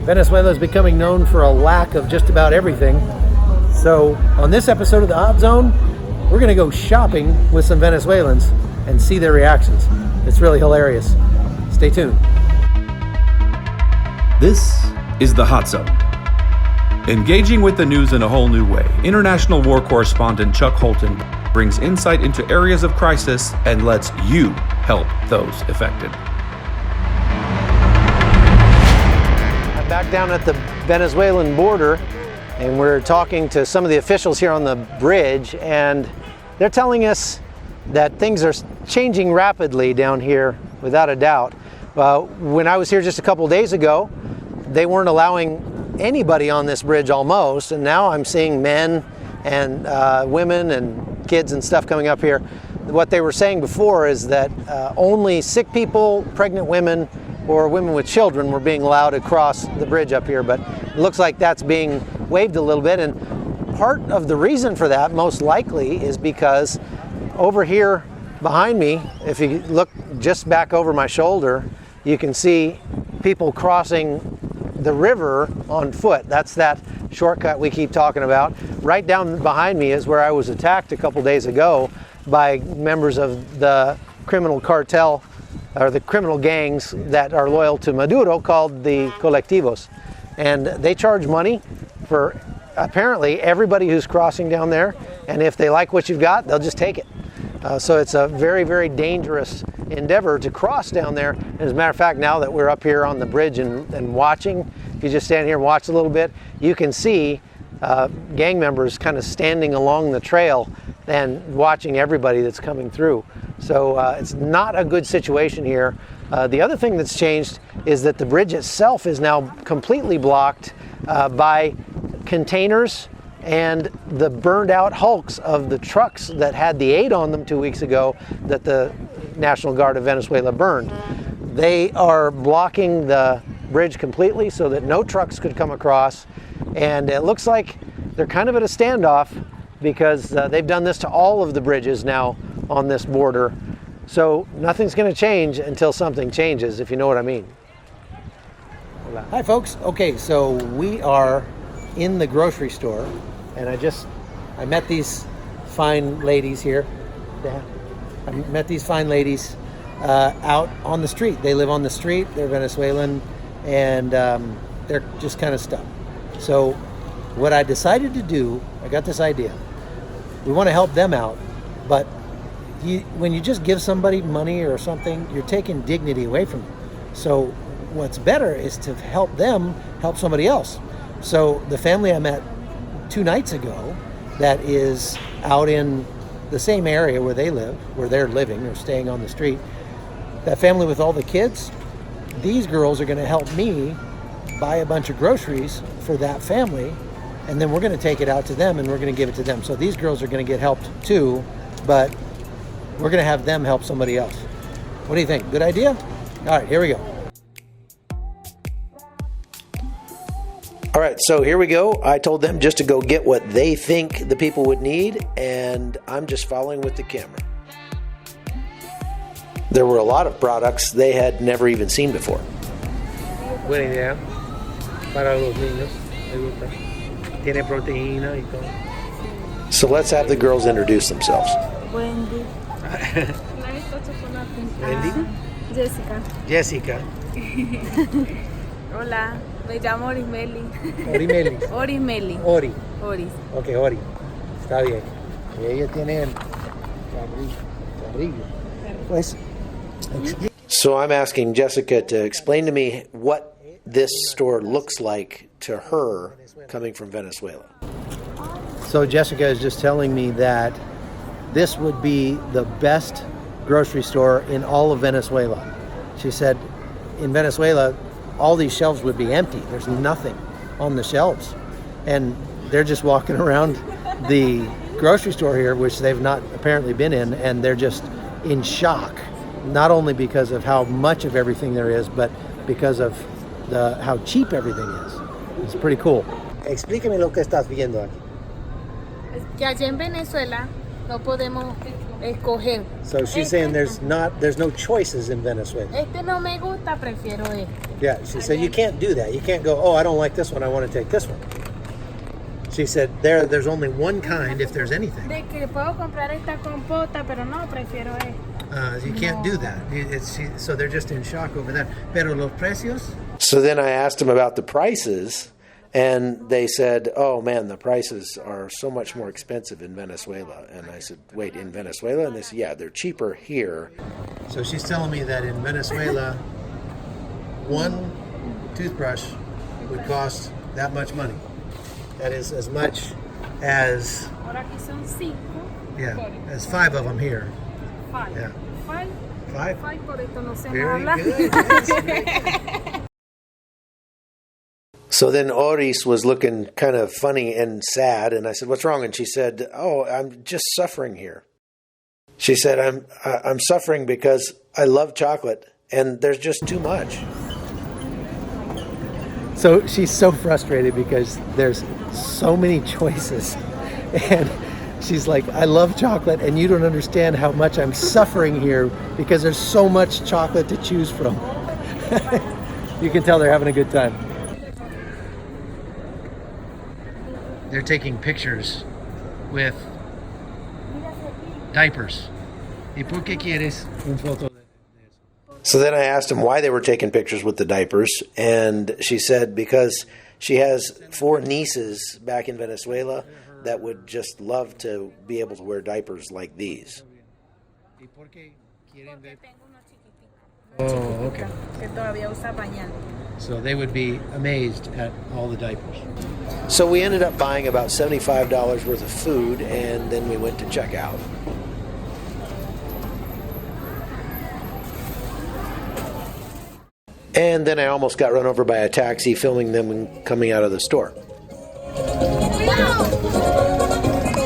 Venezuela is becoming known for a lack of just about everything. So on this episode of the Hot Zone, we're going to go shopping with some Venezuelans and see their reactions. It's really hilarious. Stay tuned. This is the Hot Zone. Engaging with the news in a whole new way, international war correspondent Chuck Holton brings insight into areas of crisis and lets you help those affected. I'm back down at the Venezuelan border, and we're talking to some of the officials here on the bridge, and they're telling us that things are changing rapidly down here, without a doubt. When I was here just a couple days ago, they weren't allowing anybody on this bridge almost, and now I'm seeing men and women and kids and stuff coming up here. What they were saying before is that only sick people, pregnant women, or women with children were being allowed to cross the bridge up here, but it looks like that's being waived a little bit, and part of the reason for that most likely is because over here behind me, if you look just back over my shoulder, you can see people crossing the river on foot. That's that shortcut we keep talking about. Right down behind me is where I was attacked a couple days ago by members of the criminal cartel, or the criminal gangs that are loyal to Maduro, called the colectivos. And they charge money for apparently everybody who's crossing down there, and if they like what you've got, they'll just take it. So it's a very, very dangerous endeavor to cross down there. And as a matter of fact, now that we're up here on the bridge and watching, if you just stand here and watch a little bit, you can see gang members kind of standing along the trail and watching everybody that's coming through. So it's not a good situation here. The other thing that's changed is that the bridge itself is now completely blocked by containers and the burned out hulks of the trucks that had the aid on them 2 weeks ago that the National Guard of Venezuela burned. They are blocking the bridge completely so that no trucks could come across, and it looks like they're kind of at a standoff because they've done this to all of the bridges now on this border. So nothing's going to change until something changes, if you know what I mean. Hi folks. Okay, so we are in the grocery store, and I met these fine ladies here. I met these fine ladies out on the street. They live on the street, they're Venezuelan, and they're just kind of stuck. So what I decided to do, I got this idea. We want to help them out, but when you just give somebody money or something, you're taking dignity away from them. So what's better is to help them help somebody else. So the family I met 2 nights ago that is out in the same area where they live, where they're living or staying on the street, that family with all the kids, these girls are going to help me buy a bunch of groceries for that family, and then we're going to take it out to them and we're going to give it to them. So these girls are going to get helped too, but we're going to have them help somebody else. What do you think? Good idea? All right, here we go. All right, so here we go. I told them just to go get what they think the people would need, and I'm just following with the camera. There were a lot of products they had never even seen before. Buena idea. Para los niños. Me gusta. Tiene proteína y todo. So let's have the girls introduce themselves. Wendy. Wendy? Jessica. Jessica. Hola, me llamo Orimeli. Orimeli. Orimeli. Ori. Oris. Ok, Ori. Está bien. Y ella tiene el carrillo. Pues. So I'm asking Jessica to explain to me what this store looks like to her coming from Venezuela. So Jessica is just telling me that this would be the best grocery store in all of Venezuela. She said in Venezuela, all these shelves would be empty. There's nothing on the shelves. And they're just walking around the grocery store here, which they've not apparently been in, and they're just in shock. Not only because of how much of everything there is, but because of how cheap everything is. It's pretty cool. Explíqueme lo que estás viendo aquí. Es que allá en Venezuela no podemos escoger. So she's saying there's no choices in Venezuela. Este no me gusta, prefiero este. Yeah, she said you can't do that. You can't go, oh, I don't like this one, I want to take this one. She said there's only one kind if there's anything. De que puedo comprar esta compota, pero no, prefiero esta. You can't do that. So they're just in shock over that. Pero los precios? So then I asked them about the prices, and they said, oh man, the prices are so much more expensive in Venezuela. And I said, wait, in Venezuela? And they said, yeah, they're cheaper here. So she's telling me that in Venezuela, one toothbrush would cost that much money. That is as much as, Ahora aquí son 5. yeah, as 5 of them here. 5. Yeah. 5. 5? 5 por esto no sé Very hablar. good. Yes. So then Oris was looking kind of funny and sad, and I said, what's wrong? And she said, oh, I'm just suffering here. She said, I'm suffering because I love chocolate, and there's just too much. So she's so frustrated because there's so many choices, and she's like, I love chocolate, and you don't understand how much I'm suffering here because there's so much chocolate to choose from. You can tell they're having a good time. They're taking pictures with diapers. ¿Y por qué quieres un foto de eso? So then I asked him why they were taking pictures with the diapers, and she said because she has 4 nieces back in Venezuela that would just love to be able to wear diapers like these. Oh, okay. Que todavía usa pañal. So they would be amazed at all the diapers. So we ended up buying about $75 worth of food, and then we went to check out. And then I almost got run over by a taxi filming them coming out of the store.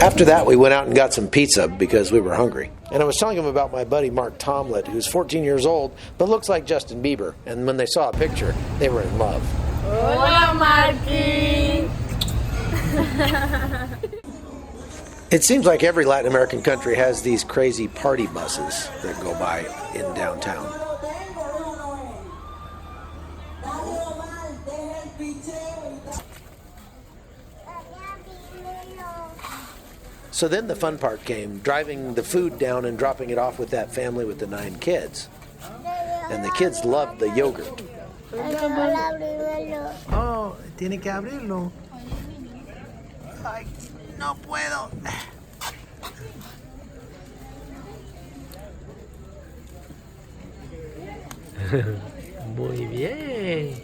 After that, we went out and got some pizza because we were hungry. And I was telling him about my buddy Mark Tomlett, who's 14 years old, but looks like Justin Bieber. And when they saw a picture, they were in love. Hola, Marky. It seems like every Latin American country has these crazy party buses that go by in downtown. So then the fun part came, driving the food down and dropping it off with that family with the 9 kids. And the kids loved the yogurt. Oh, tiene que abrirlo. Ay, no puedo. Muy bien.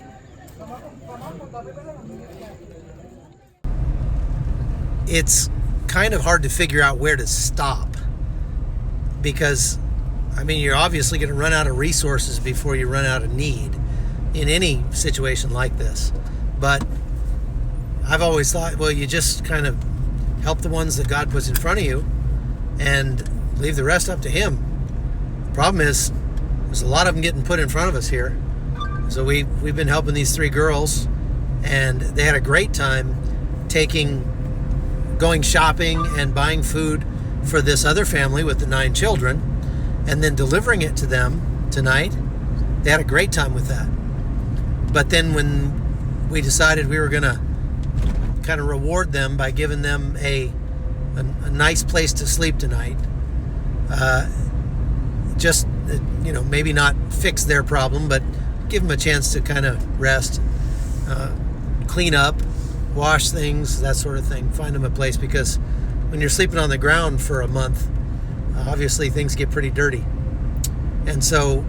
It's kind of hard to figure out where to stop because, I mean, you're obviously going to run out of resources before you run out of need in any situation like this. But I've always thought, well, you just kind of help the ones that God puts in front of you and leave the rest up to Him. The problem is there's a lot of them getting put in front of us here. So we've been helping these 3 girls, and they had a great time going shopping and buying food for this other family with the 9 children, and then delivering it to them tonight. They had a great time with that. But then when we decided we were going to kind of reward them by giving them a nice place to sleep tonight, just, you know, maybe not fix their problem, but give them a chance to kind of rest, clean up, wash things, that sort of thing. Find them a place, because when you're sleeping on the ground for a month, obviously things get pretty dirty. And so,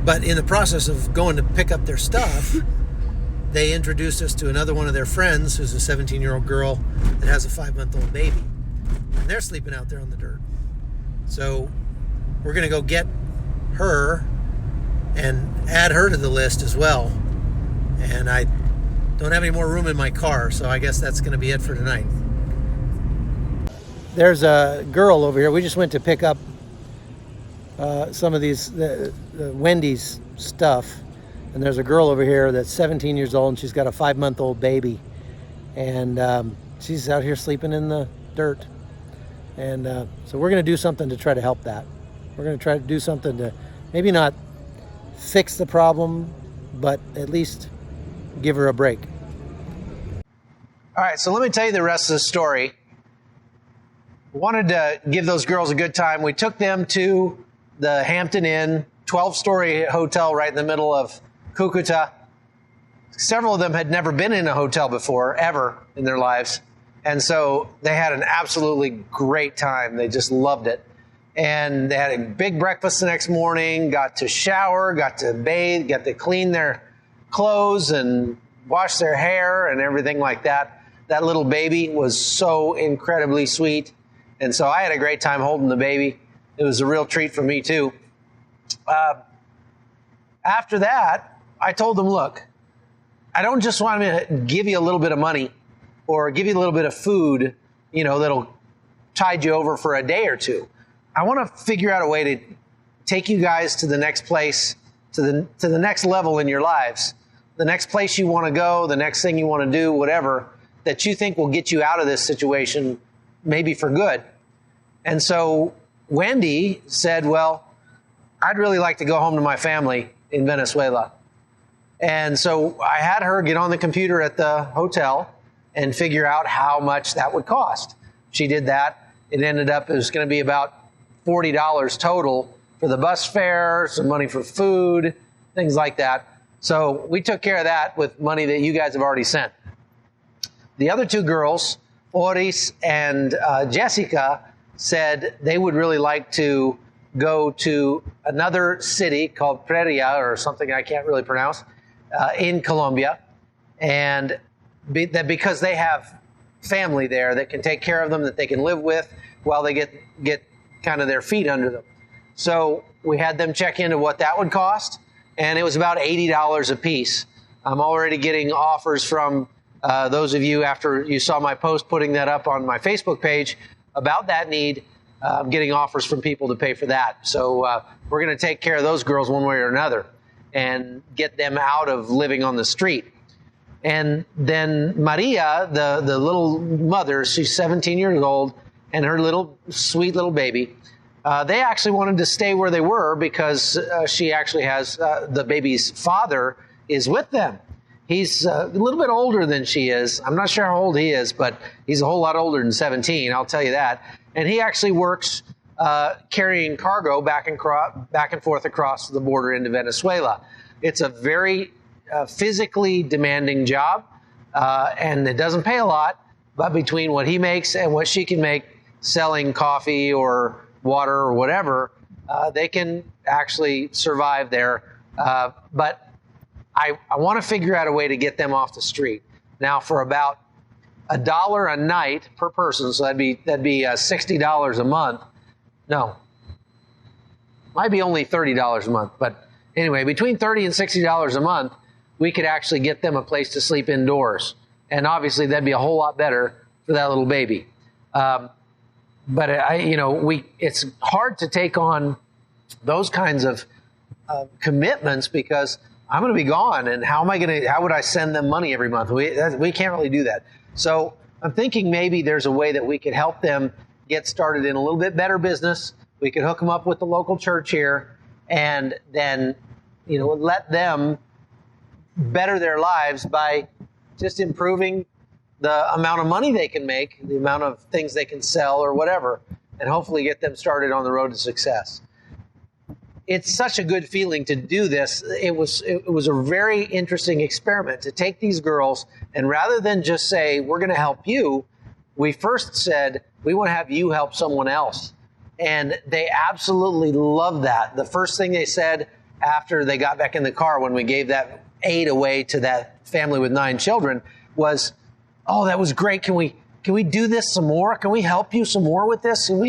but in the process of going to pick up their stuff, they introduced us to another one of their friends who's a 17-year-old girl that has a 5-month-old baby. And they're sleeping out there on the dirt. So we're going to go get her and add her to the list as well. And I don't have any more room in my car, so I guess that's going to be it for tonight. There's a girl over here. We just went to pick up some of these the Wendy's stuff, and there's a girl over here that's 17 years old, and she's got a 5-month-old baby, and she's out here sleeping in the dirt. And so we're going to do something to try to help that. We're going to try to do something to maybe not fix the problem, but at least give her a break. All right, so let me tell you the rest of the story. Wanted to give those girls a good time. We took them to the Hampton Inn, 12-story hotel right in the middle of Cucuta. Several of them had never been in a hotel before, ever in their lives. And so they had an absolutely great time. They just loved it. And they had a big breakfast the next morning, got to shower, got to bathe, got to clean their clothes and wash their hair and everything like that. That little baby was so incredibly sweet. And so I had a great time holding the baby. It was a real treat for me too. After that, I told them, look, I don't just want to give you a little bit of money or give you a little bit of food, that'll tide you over for a day or two. I want to figure out a way to take you guys to the next place, to the next level in your lives, the next place you want to go, the next thing you want to do, whatever, that you think will get you out of this situation, maybe for good. And so Wendy said, well, I'd really like to go home to my family in Venezuela. And so I had her get on the computer at the hotel and figure out how much that would cost. She did that. It was going to be about $40 total for the bus fare, some money for food, things like that. So we took care of that with money that you guys have already sent. The other two girls, Oris and Jessica, said they would really like to go to another city called Pereira or something I can't really pronounce in Colombia, and because they have family there that can take care of them, that they can live with while they get kind of their feet under them. So we had them check into what that would cost, and it was about $80 a piece. I'm already getting offers from those of you, after you saw my post putting that up on my Facebook page about that need. I'm getting offers from people to pay for that. So we're going to take care of those girls one way or another and get them out of living on the street. And then Maria, the little mother, she's 17 years old, and her sweet little baby, they actually wanted to stay where they were because she actually has, the baby's father is with them. He's a little bit older than she is. I'm not sure how old he is, but he's a whole lot older than 17, I'll tell you that. And he actually works carrying cargo back and forth across the border into Venezuela. It's a very physically demanding job, and it doesn't pay a lot, but between what he makes and what she can make selling coffee or water or whatever, they can actually survive there. But I want to figure out a way to get them off the street. Now, for about $1 a night per person, so that'd be $60 a month. No, might be only $30 a month, but anyway, between $30 and $60 a month, we could actually get them a place to sleep indoors, and obviously that'd be a whole lot better for that little baby. But it's hard to take on those kinds of commitments because I'm going to be gone, and how would I send them money every month? We can't really do that. So I'm thinking maybe there's a way that we could help them get started in a little bit better business. We could hook them up with the local church here, and then, let them better their lives by just improving the amount of money they can make, the amount of things they can sell or whatever, and hopefully get them started on the road to success. It's such a good feeling to do this. It was a very interesting experiment to take these girls, and rather than just say, we're going to help you, we first said, we want to have you help someone else. And they absolutely loved that. The first thing they said after they got back in the car when we gave that aid away to that family with 9 children was, oh, that was great. Can we do this some more? Can we help you some more with this? Can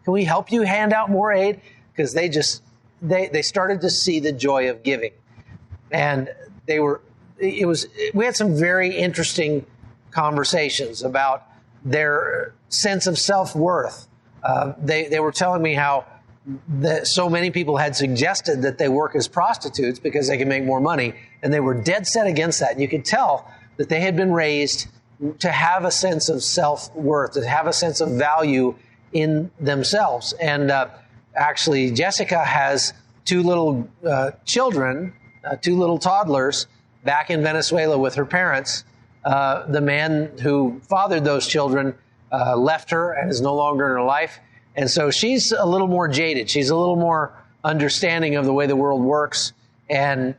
we help you hand out more aid? Because they started to see the joy of giving. And we had some very interesting conversations about their sense of self-worth. They were telling me how so many people had suggested that they work as prostitutes because they can make more money, and they were dead set against that. And you could tell that they had been raised to have a sense of self-worth, to have a sense of value in themselves. And actually, Jessica has two little children, two little toddlers, back in Venezuela with her parents. The man who fathered those children left her and is no longer in her life. And so she's a little more jaded. She's a little more understanding of the way the world works and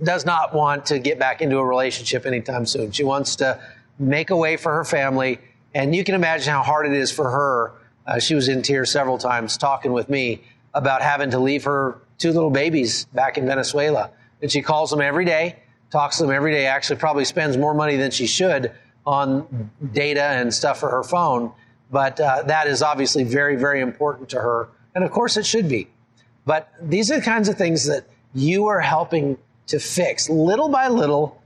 does not want to get back into a relationship anytime soon. She wants to make a way for her family. And you can imagine how hard it is for her. She was in tears several times talking with me about having to leave her two little babies back in Venezuela. And she calls them every day, talks to them every day, actually probably spends more money than she should on data and stuff for her phone. But that is obviously very, very important to her. And of course it should be. But these are the kinds of things that you are helping to fix little by little.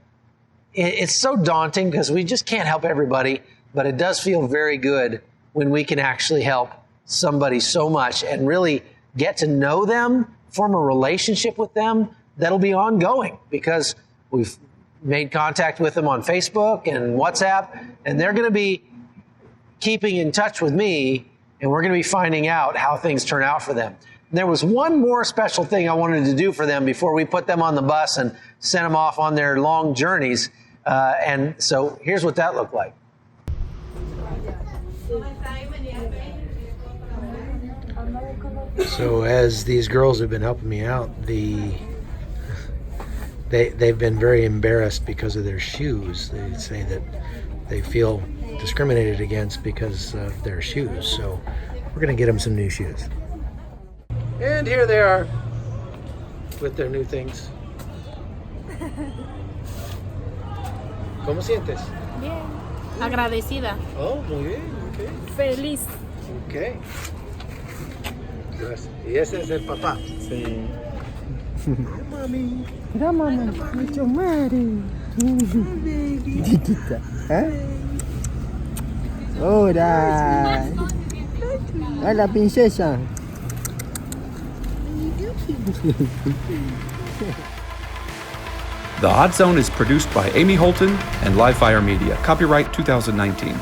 It's so daunting because we just can't help everybody, but it does feel very good when we can actually help somebody so much and really get to know them, form a relationship with them that'll be ongoing, because we've made contact with them on Facebook and WhatsApp, and they're going to be keeping in touch with me, and we're going to be finding out how things turn out for them. There was one more special thing I wanted to do for them before we put them on the bus and sent them off on their long journeys. And so here's what that looked like. So as these girls have been helping me out, they've been very embarrassed because of their shoes. They say that they feel discriminated against because of their shoes. So we're going to get them some new shoes. And here they are with their new things. ¿Cómo sientes? Bien. Agradecida. Oh, muy bien. Okay. Feliz. Okay. Gracias. Y ese es el papá. Sí. Mami. Mira, mamá, mucho Mari. Chiquita. ¿Eh? Hola. Hola, princesa. The Hot Zone is produced by Amy Holton and Livefire Media. Copyright 2019.